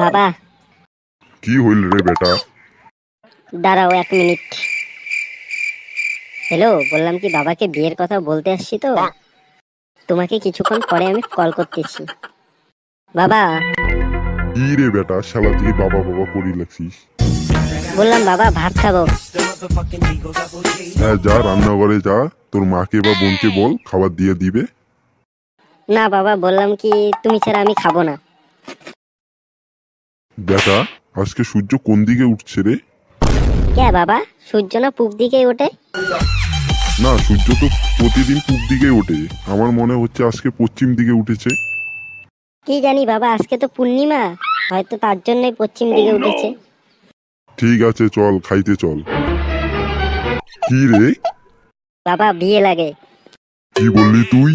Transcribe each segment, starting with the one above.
বাবা কি হইল রে বেটা? দাঁড়াও 1 মিনিট। হ্যালো, বললাম কি বাবাকে বিয়ের কথা বলতে আসছি তো, তোমাকে কিছুক্ষণ পরে আমি কল করতেছি। বাবা কি রে বেটা, শালা তুই বাবা বাবা করি লাগছিস? বললাম বাবা ভাত খাবো। হ্যাঁ যা, রান্নাঘরে যা, তোর মাকে বা বোনকে বল খাবার দিয়ে দিবে। না বাবা, বললাম কি তুমি ছাড়া আমি খাবো না। বেটা, আজকে সূর্য কোন দিকে উঠছে রে? কে বাবা, সূর্য না পূব দিকে ওঠে? না, সূর্য তো প্রতিদিন পূব দিকে ওঠে, আমার মনে হচ্ছে আজকে পশ্চিম দিকে উঠেছে। কি জানি বাবা, আজকে তো পূর্ণিমা, হয়তো তার জন্যই পশ্চিম দিকে উঠেছে। ঠিক আছে চল, খাইতে চল। কি রে? বাবা বিয়ে লাগে। কি বললি তুই?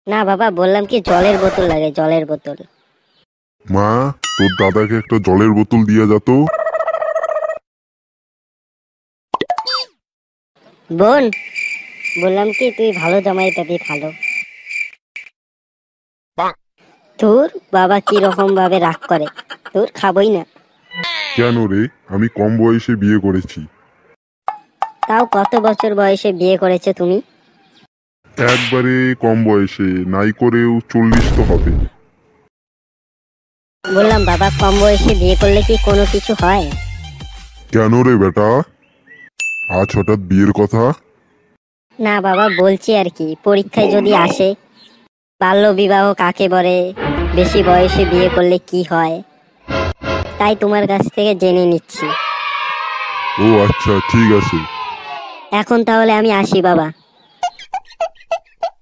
না বাবা, বললাম কি জলের বোতল লাগে, জলের বোতল। মা, তোর দাদাকে একটা জলের বোতল দিয়ে যা তো। বোন, বললাম কি তুই ভালো জামাই পাবি, ভালো। তোর বাবা কি রকম ভাবে রাগ করে, তোর খাবই না। কেন রে, আমি কম বয়সে বিয়ে করেছি। তাও কত বছর বয়সে বিয়ে করেছে তুমি? একবারে কম বয়সে, নাই করেও 40 তো হবে। বললাম বাবা, কম বয়সে বিয়ে করলে কি কোনো কিছু হয়? কেন রে বেটা, আজ হঠাৎ বিয়ের কথা? না বাবা, বলছি আর কি, পরীক্ষায় যদি আসে বাল্য বিবাহ কাকে বলে, বেশি বয়সে বিয়ে করলে কি হয়, তাই তোমার কাছ থেকে জেনে নিচ্ছি। ও আচ্ছা, ঠিক আছে। এখন তাহলে আমি আসি বাবা।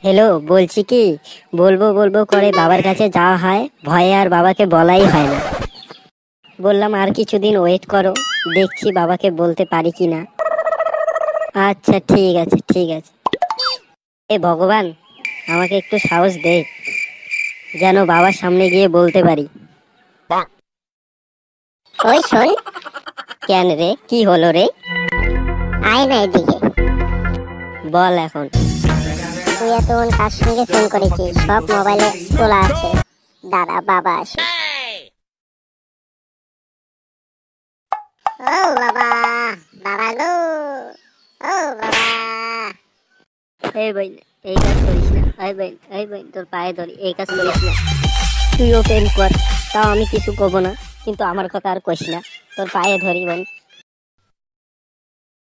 হ্যালো, বলছি কি, বলবো বলবো করে বাবার কাছে যাওয়া হয়, ভয়ে আর বাবাকে বলাই হয় না। বললাম আর কিছুদিন ওয়েট করো, দেখছি বাবাকে বলতে পারি কি না। আচ্ছা ঠিক আছে, ঠিক আছে। এ ভগবান, আমাকে একটু সাহস দে, যেন বাবার সামনে গিয়ে বলতে পারি। ওই শোন, কেন রে, কি হলো রে? আয় না এদিকে। বল এখন। তুই এতক্ষণ কার সঙ্গে ফোন করেছিস? সব মোবাইলে তোলা আছে। দাদা বাবা আসে। ও বাবা, বাবা গো, ও বাবা। এই বোন, এই কাজ করিস না। এই বোন, তোর পায়ে ধরি, এই কাজ করিস না। তুইও প্রেম কর, তাও আমি কিছু কব না, কিন্তু আমার কথা আর কইস না। তোর পায়ে ধরি বোন।